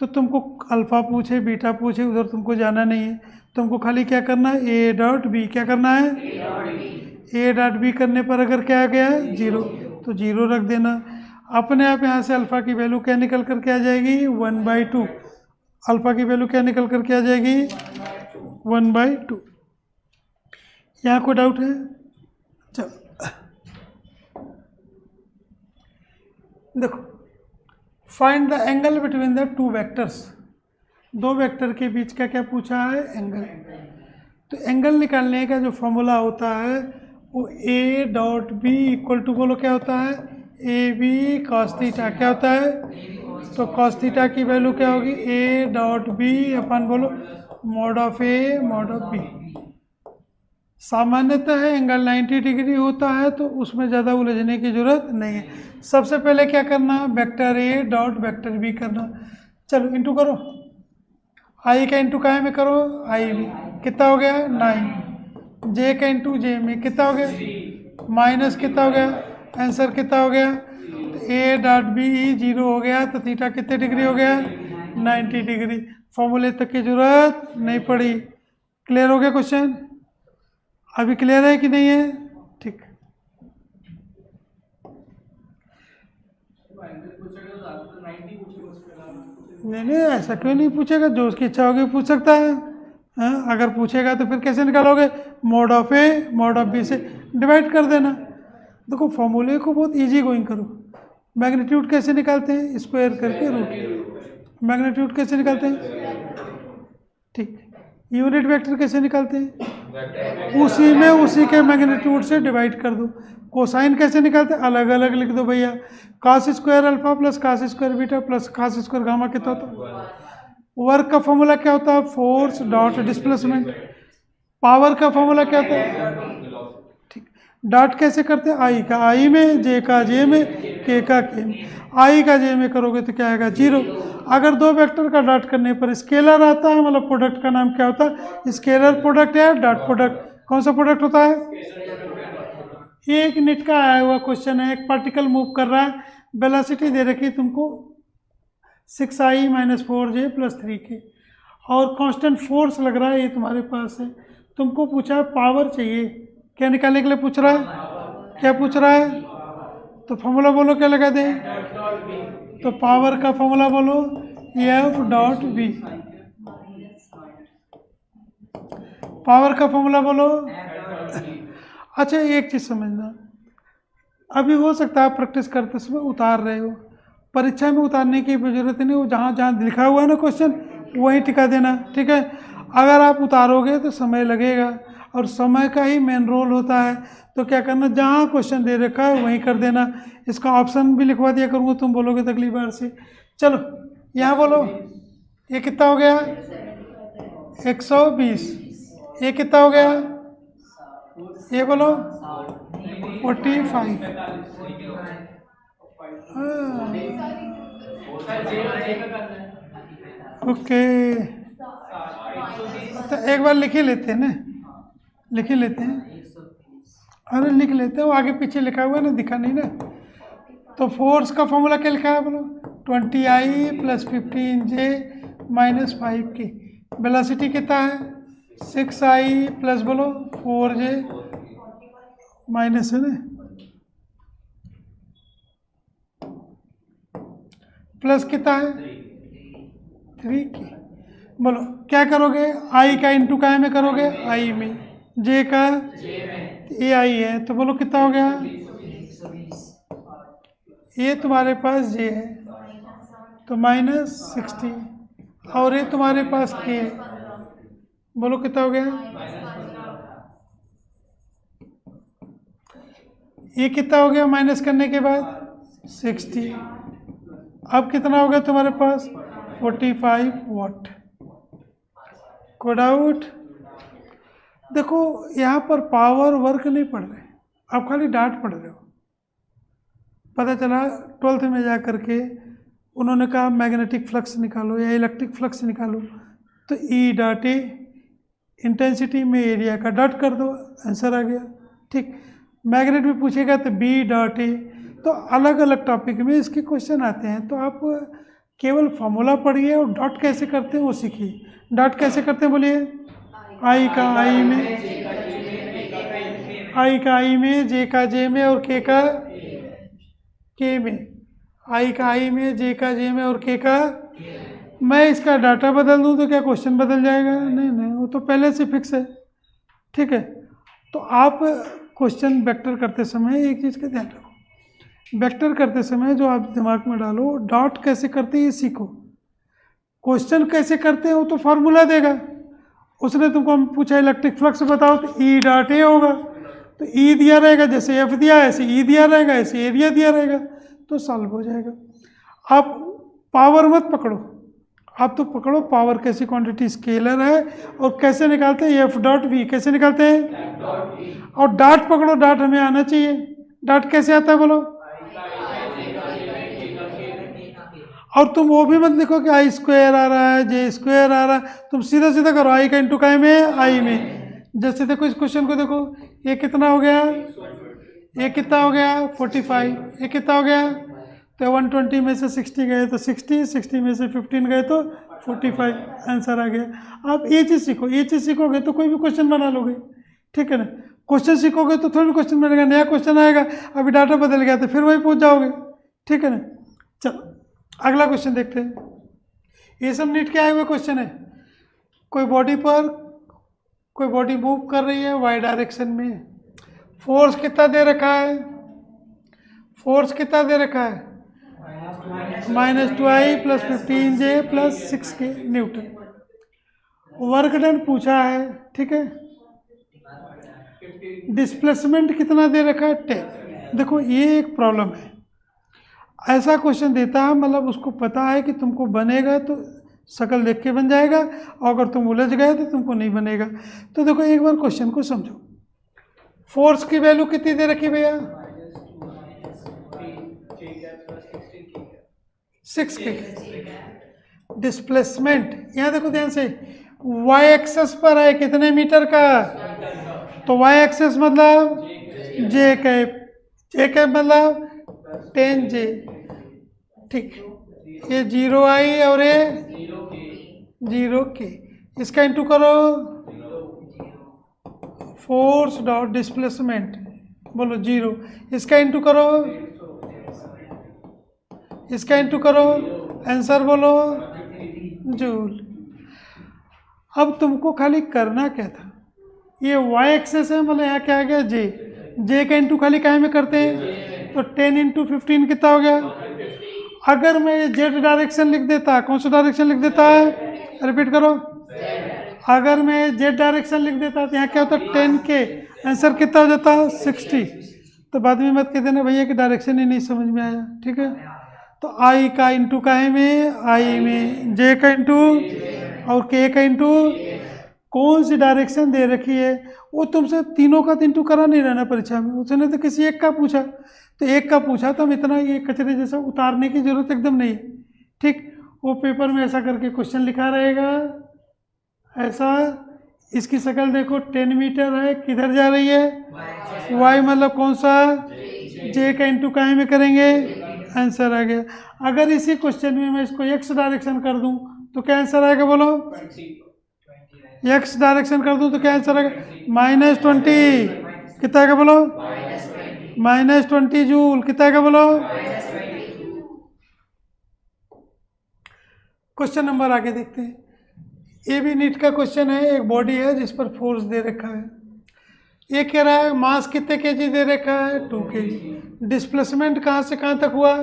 तो तुमको अल्फा पूछे बीटा पूछे उधर तुमको जाना नहीं है, तुमको खाली क्या करना है? A dot B. क्या करना है? ए डॉट बी करने पर अगर क्या आ गया है? 0, तो 0 रख देना। अपने आप यहाँ से अल्फा की वैल्यू क्या निकल कर के आ जाएगी? 1/2। अल्फा की वैल्यू क्या निकल कर के आ जाएगी? 1/2। यहाँ कोई डाउट है? चलो देखो, find the angle between the 2 vectors. 2 vector के बीच का क्या पूछा है? एंगल। तो एंगल निकालने का जो फॉर्मूला होता है वो A dot B equal to, बोलो क्या होता है? A B cos theta. क्या होता है? तो कॉस थीटा की वैल्यू क्या होगी? ए डॉट बी अपन बोलो mod of A mod of B. सामान्यतः एंगल 90 डिग्री होता है तो उसमें ज़्यादा उलझने की जरूरत नहीं है। सबसे पहले क्या करना? Vector A dot vector B करना। चलो इंटू करो, आई का इंटू काय में करो? आई में। कितना हो गया? 9। जे का इंटू जे में कितना हो गया? माइनस कितना हो गया? आंसर कितना हो गया? ए डॉट बी 0 हो गया, तो थीटा कितने डिग्री हो गया? 90 डिग्री। फॉर्मूले तक की जरूरत नहीं पड़ी। क्लियर हो गया क्वेश्चन? अभी क्लियर है कि नहीं है? ठीक। नहीं ऐसा क्यों नहीं पूछेगा? जो उसकी इच्छा होगी पूछ सकता है। हाँ, अगर पूछेगा तो फिर कैसे निकालोगे? Mod of A mod of B से डिवाइड कर देना। देखो फॉर्मूले को बहुत इजी गोइंग करो। मैग्नीट्यूड कैसे निकालते हैं? स्क्वायर करके रूट। मैग्नीट्यूड कैसे निकालते हैं? ठीक। यूनिट वेक्टर कैसे निकालते हैं? उसी में उसी के मैग्नीट्यूड से डिवाइड कर दो। कोसाइन कैसे निकालते हैं? अलग अलग लिख दो भैया। cos square alpha plus cos square beta plus cos square gamma कितना होता है? वर्क का फॉर्मूला क्या होता है? Force dot displacement. पावर का फॉर्मूला क्या होता है? ठीक। डॉट कैसे करते हैं? आई का आई में, जे का जे में, के का के में। आई का जे में करोगे तो क्या आएगा? 0। अगर 2 वेक्टर का डॉट करने पर स्केलर आता है, मतलब प्रोडक्ट का नाम क्या होता है? स्केलर प्रोडक्ट या डॉट प्रोडक्ट। कौन सा प्रोडक्ट होता है? ये एक निट का आया हुआ क्वेश्चन है। एक पार्टिकल मूव कर रहा है, वेलोसिटी दे रखी है तुमको 6i - 4j + 3k, और कांस्टेंट फोर्स लग रहा है ये तुम्हारे पास है। तुमको पूछा है पावर चाहिए। क्या निकालने के लिए पूछ रहा है? क्या पूछ रहा है? तो फॉर्मूला बोलो क्या लगा दें? तो पावर का फॉर्मूला बोलो F डॉट बी। पावर का फॉर्मूला बोलो अच्छा एक चीज़ समझना, अभी हो सकता है आप प्रैक्टिस करते समय उतार रहे हो, परीक्षा में उतारने की जरूरत नहीं, वो जहाँ जहाँ लिखा हुआ है ना क्वेश्चन वहीं टिका देना, ठीक है। अगर आप उतारोगे तो समय लगेगा, और समय का ही मेन रोल होता है। तो क्या करना, जहाँ क्वेश्चन दे रखा है वहीं कर देना। इसका ऑप्शन भी लिखवा दिया करूँगा, तुम बोलोगे तो अगली बार से। चलो यहाँ बोलो, ये कितना हो गया 120, ये कितना हो गया, ये बोलो 45। हाँ ओके, तो एक बार लिख ही लेते हैं ना, लिख ही लेते हैं। अरे लिख लेते हो, आगे पीछे लिखा हुआ है ना, दिखा नहीं ना। तो फोर्स का फॉर्मूला क्या लिखा है बोलो, 20I + 15J - 5K। वेलोसिटी कितना है 6I प्लस बोलो 4J माइनस है ना, प्लस कितना है 3K। बोलो क्या करोगे, I का इंटू का में करोगे, I में, J का AI है, तो बोलो कितना हो गया, ये तुम्हारे पास J है तो -60, और ये तुम्हारे पास K है, बोलो कितना हो गया, ये कितना हो गया माइनस करने के बाद 60। अब कितना हो गया तुम्हारे पास 45 वाट। कोई डाउट? देखो यहाँ पर पावर वर्क नहीं पढ़ रहे, आप खाली डाट पढ़ रहे हो। पता चला 12th में जा कर के उन्होंने कहा मैग्नेटिक फ्लक्स निकालो या इलेक्ट्रिक फ्लक्स निकालो, तो ई डॉट ए इंटेंसिटी में एरिया का डॉट कर दो, आंसर आ गया। ठीक, मैग्नेट भी पूछेगा तो बी डॉट ए। तो अलग अलग टॉपिक में इसके क्वेश्चन आते हैं, तो आप केवल फॉर्मूला पढ़िए और डॉट कैसे करते हैं वो सीखिए। डॉट कैसे करते हैं बोलिए, आई का आई में, आई का आई में, जे का जे में और के का के में, आई का आई में, जे का जे में और के का। मैं इसका डाटा बदल दूं तो क्या क्वेश्चन बदल जाएगा? नहीं नहीं, वो तो पहले से फिक्स है। ठीक है, तो आप क्वेश्चन वेक्टर करते समय एक चीज़ का ध्यान रखो, वेक्टर करते समय जो आप दिमाग में डालो, डॉट कैसे करते हैं ये सीखो। क्वेश्चन कैसे करते हैं वो तो फार्मूला देगा, उसने तुमको पूछा इलेक्ट्रिक फ्लक्स बताओ तो ई डॉट ए होगा, तो ई दिया रहेगा, जैसे एफ दिया ऐसे ई दिया रहेगा, ऐसे एरिया दिया रहेगा, तो सॉल्व हो जाएगा। आप पावर मत पकड़ो, आप तो पकड़ो पावर कैसी क्वांटिटी स्केलर है और कैसे निकालते हैं एफ डॉट वी, कैसे निकालते हैं, और डॉट पकड़ो, डॉट हमें आना चाहिए। डॉट कैसे आता है बोलो, और तुम वो भी मत लिखो कि आई स्क्वायर आ रहा है, जे स्क्वायर आ रहा है, तुम सीधा सीधा करो आई का इंटू का में, आई में। जैसे देखो इस क्वेश्चन को देखो, ये कितना हो गया, ये कितना हो गया 45, ये कितना हो गया, तो 120 में से 60 गए तो 60, 60 में से 15 गए तो 45, आंसर आ गया। आप ये चीज़ सीखो, ये चीज़ सीखोगे तो कोई भी क्वेश्चन बना लोगे। ठीक है ना, क्वेश्चन सीखोगे तो थोड़ी भी क्वेश्चन बनेगा, नया क्वेश्चन आएगा, अभी डाटा बदल गया तो फिर वही पहुंच जाओगे। ठीक है ना, चलो अगला क्वेश्चन देखते हैं। ये सब नीट के आए हुए क्वेश्चन है। कोई बॉडी पर कोई बॉडी मूव कर रही है वाई डायरेक्शन में, फोर्स कितना दे रखा है, फोर्स कितना दे रखा है -2I + 15J + 6K Newton. Work done पूछा है, ठीक है। डिस्प्लेसमेंट कितना दे रखा है 10। देखो ये एक प्रॉब्लम है, ऐसा क्वेश्चन देता है मतलब उसको पता है कि तुमको बनेगा तो शक्ल देख के बन जाएगा, और अगर तुम उलझ गए तो तुमको नहीं बनेगा। तो देखो एक बार क्वेश्चन को समझो, फोर्स की वैल्यू कितनी दे रखी भैया 6K। डिस्प्लेसमेंट यहाँ देखो ध्यान से, वाई एक्सेस पर है कितने मीटर का, तो वाई एक्सेस मतलब जे कैप, जे कैप मतलब 10J। ठीक, ये 0I और ये 0K, इसका इंटू करो फोर्स डॉट डिस्प्लेसमेंट, बोलो 0, इसका इंटू करो, इसका इंटू करो, आंसर बोलो जूल। अब तुमको खाली करना क्या था, ये y एक्सेस है, मतलब यहाँ क्या आ गया जे, जे का इंटू खाली काहे में करते हैं, तो 10 इंटू 15 कितना हो गया। अगर मैं ये जेड डायरेक्शन लिख देता, कौन सा डायरेक्शन लिख देता है, रिपीट करो, अगर मैं जेड डायरेक्शन लिख देता तो यहाँ क्या होता, 10 के आंसर कितना हो जाता, 60। तो बाद में मत कह देना भैया कि डायरेक्शन ही नहीं समझ में आया, ठीक है। तो आई का इंटू काहे में, आई में, जे का इंटू और के का इंटू, कौन सी डायरेक्शन दे रखी है, वो तुमसे तीनों का इंटू करा नहीं रहना परीक्षा में, उसने तो किसी एक का पूछा, तो एक का पूछा तो हम इतना ये कचरे जैसा उतारने की जरूरत एकदम नहीं है, ठीक। वो पेपर में ऐसा करके क्वेश्चन लिखा रहेगा, ऐसा, इसकी शक्ल देखो 10 मीटर है, किधर जा रही है, y मतलब कौन सा, j का इंटू काहे में करेंगे, आंसर आ गया। अगर इसी क्वेश्चन में मैं इसको x डायरेक्शन कर दूं तो क्या आंसर आएगा, बोलो, x डायरेक्शन कर दूं तो क्या आंसर आएगा, -20, कितना आएगा बोलो, -20 जूल, कितना आएगा बोलो। क्वेश्चन नंबर आगे देखते हैं। ये भी नीट का क्वेश्चन है, एक बॉडी है जिस पर फोर्स दे रखा है, ये कह रहा है मास कितने केजी दे रखा है, 2 kg, डिस्प्लेसमेंट कहाँ से कहाँ तक हुआ,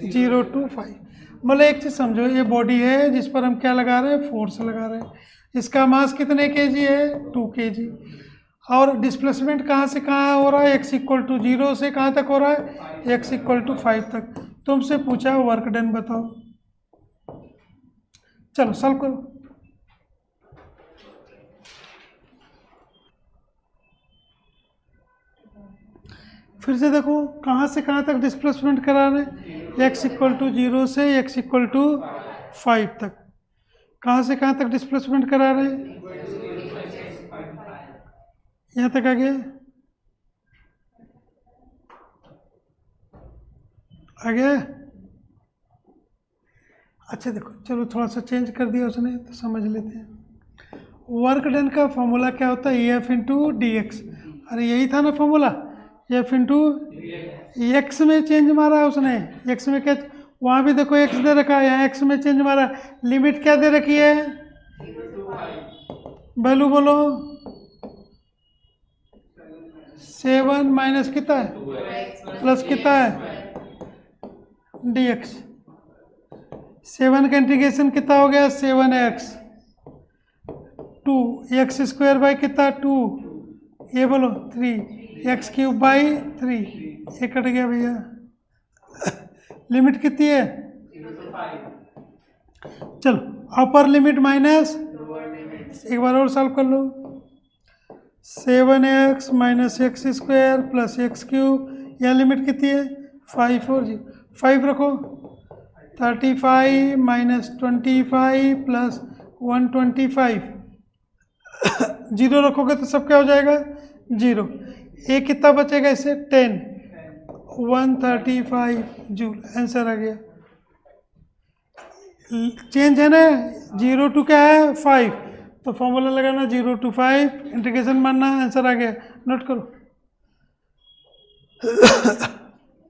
0 to 5। मतलब एक चीज़ समझो, ये बॉडी है जिस पर हम क्या लगा रहे हैं, फोर्स लगा रहे हैं, इसका मास कितने केजी है, 2 kg, और डिस्प्लेसमेंट कहाँ से कहाँ हो रहा है, x = 0 से कहाँ तक हो रहा है, x = 5 तक। तुमसे पूछा वर्क डन बताओ, चलो सॉल्व करो। फिर से देखो कहाँ से कहाँ तक डिस्प्लेसमेंट करा रहे हैं, x = 0 से x = 5 तक, कहाँ से कहाँ तक डिस्प्लेसमेंट करा रहे हैं, यहाँ तक आ गया, आ गया। अच्छा देखो, चलो थोड़ा सा चेंज कर दिया उसने तो समझ लेते हैं। वर्क डन का फॉर्मूला क्या होता है, एफ इंटू डी एक्स, अरे यही था ना फॉर्मूला, एफ इंटू एक्स में चेंज मारा उसने, एक्स में क्या, वहाँ भी देखो एक्स दे रखा है, यहाँ एक्स में चेंज मारा, लिमिट क्या दे रखी है, वैल्यू बोलो, 7 माइनस कितना है, प्लस कितना है, डी एक्स, 7 का इंटीग्रेशन कितना हो गया, 7x, 2x² बाई कितना 2, ये बोलो 3x³ बाई 3, ये कट गया भैया। लिमिट कितनी है, चलो अपर लिमिट माइनस, एक बार और सॉल्व कर लो, 7x minus x² plus x³, यह लिमिट कितनी है 5 और 5 रखो, 35 माइनस 25 प्लस 125, 0 रखोगे तो सब क्या हो जाएगा 0, एक कितना बचेगा इससे 10, 135 जूल, आंसर आ गया। चेंज है ना, 0 to क्या है 5, तो फॉर्मूला लगाना 0 to 5, इंटीग्रेशन मानना, आंसर आ गया, नोट करो।